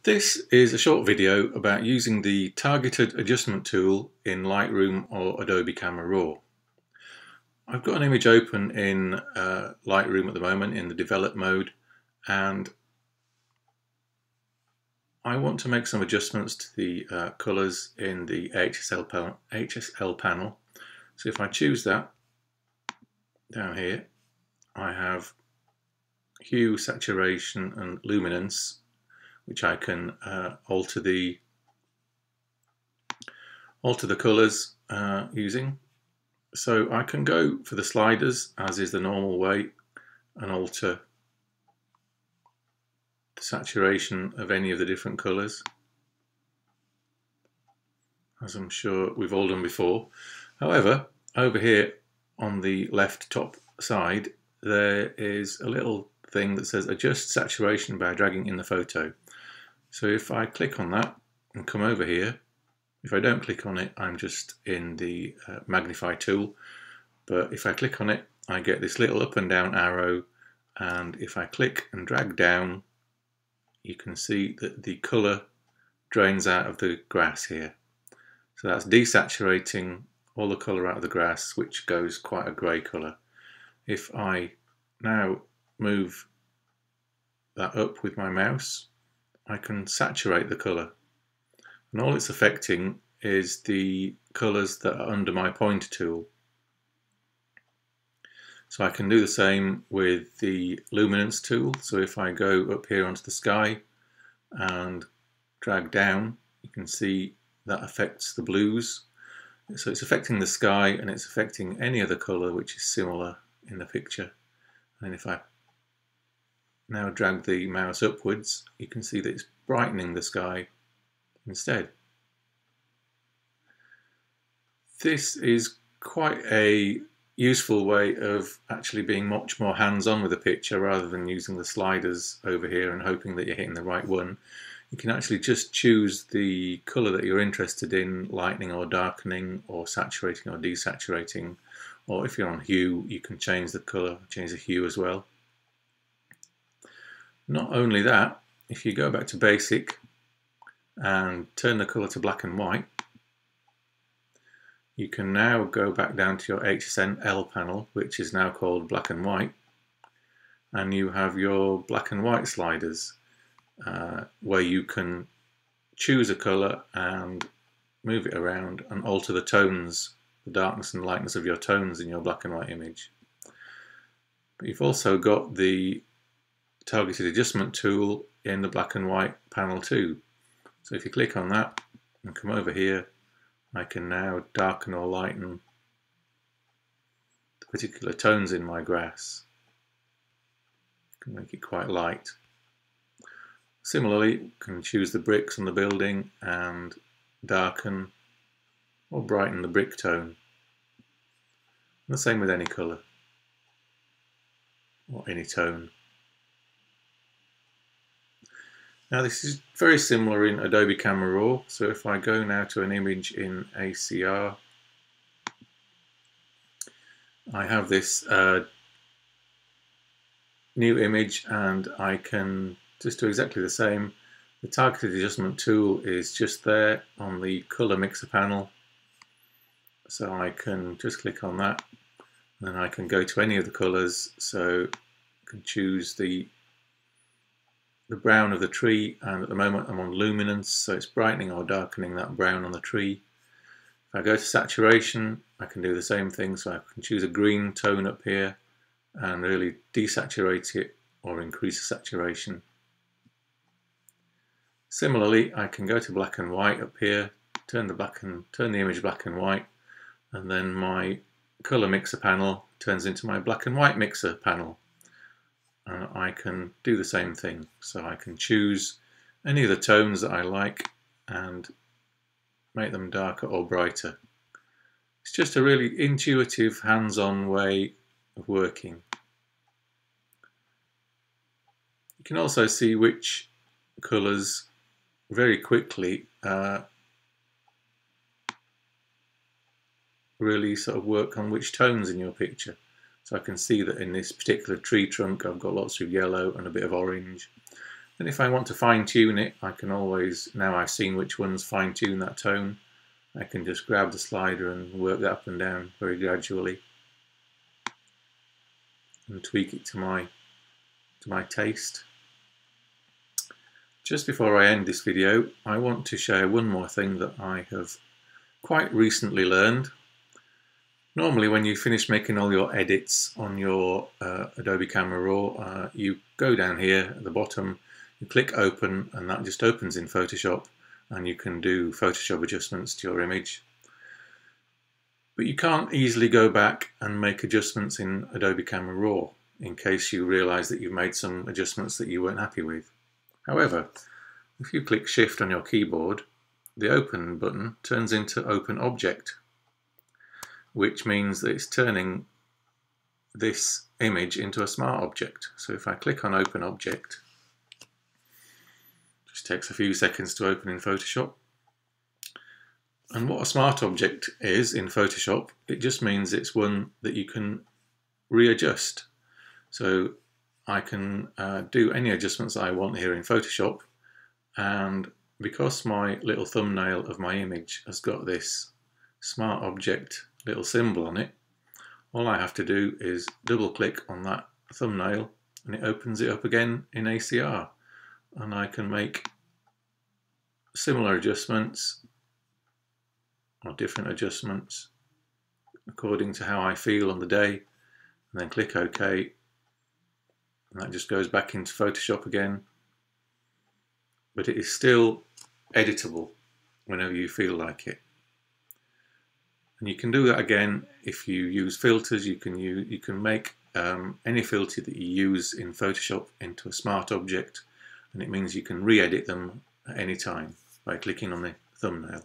This is a short video about using the targeted adjustment tool in Lightroom or Adobe Camera Raw. I've got an image open in Lightroom at the moment in the develop mode, and I want to make some adjustments to the colours in the HSL panel. So if I choose that down here, I have Hue, Saturation and Luminance, which I can alter the colours using. So I can go for the sliders, as is the normal way, and alter the saturation of any of the different colours, as I'm sure we've all done before. However, over here on the left top side, there is a little thing that says adjust saturation by dragging in the photo. So if I click on that and come over here, if I don't click on it, I'm just in the magnify tool, but if I click on it, I get this little up and down arrow, and if I click and drag down, you can see that the colour drains out of the grass here. So that's desaturating all the colour out of the grass, which goes quite a grey colour. If I now move that up with my mouse, I can saturate the colour, and all it's affecting is the colours that are under my pointer tool. So I can do the same with the luminance tool. So if I go up here onto the sky and drag down, you can see that affects the blues. So it's affecting the sky, and it's affecting any other colour which is similar in the picture. And if I now drag the mouse upwards, you can see that it's brightening the sky instead. This is quite a useful way of actually being much more hands-on with the picture, rather than using the sliders over here and hoping that you're hitting the right one. You can actually just choose the colour that you're interested in, lightening or darkening, or saturating or desaturating, or if you're on hue, you can change the colour, change the hue as well. Not only that, if you go back to basic and turn the colour to black and white, you can now go back down to your HSL panel, which is now called black and white, and you have your black and white sliders where you can choose a colour and move it around and alter the tones, the darkness and lightness of your tones in your black and white image. But you've also got the targeted adjustment tool in the black and white panel too. So if you click on that and come over here, I can now darken or lighten the particular tones in my grass. I can make it quite light. Similarly, you can choose the bricks on the building and darken or brighten the brick tone. And the same with any colour or any tone. Now this is very similar in Adobe Camera Raw, so if I go now to an image in ACR, I have this new image, and I can just do exactly the same. The targeted adjustment tool is just there on the colour mixer panel, so I can just click on that, and then I can go to any of the colours. So I can choose the brown of the tree, and at the moment I'm on luminance, so it's brightening or darkening that brown on the tree. If I go to saturation, I can do the same thing, so I can choose a green tone up here and really desaturate it or increase the saturation. Similarly, I can go to black and white up here, turn the image black and white, and then my colour mixer panel turns into my black and white mixer panel. I can do the same thing, so I can choose any of the tones that I like and make them darker or brighter. It's just a really intuitive, hands-on way of working. You can also see which colours very quickly really sort of work on which tones in your picture. So I can see that in this particular tree trunk I've got lots of yellow and a bit of orange. And if I want to fine tune it, I can always, now I've seen which ones fine tune that tone, I can just grab the slider and work that up and down very gradually and tweak it to my taste. Just before I end this video, I want to share one more thing that I have quite recently learned. Normally when you finish making all your edits on your Adobe Camera Raw, you go down here at the bottom, you click open, and that just opens in Photoshop, and you can do Photoshop adjustments to your image. But you can't easily go back and make adjustments in Adobe Camera Raw in case you realize that you've made some adjustments that you weren't happy with. However, if you click Shift on your keyboard, the Open button turns into Open Object, which means that it's turning this image into a smart object. So if I click on Open Object, it just takes a few seconds to open in Photoshop. And what a smart object is in Photoshop, it just means it's one that you can readjust. So I can do any adjustments I want here in Photoshop, and because my little thumbnail of my image has got this smart object little symbol on it, all I have to do is double click on that thumbnail and it opens it up again in ACR, and I can make similar adjustments or different adjustments according to how I feel on the day, and then click OK, and that just goes back into Photoshop again. But it is still editable whenever you feel like it. And you can do that again if you use filters. You can make any filter that you use in Photoshop into a smart object, and it means you can re-edit them at any time by clicking on the thumbnail.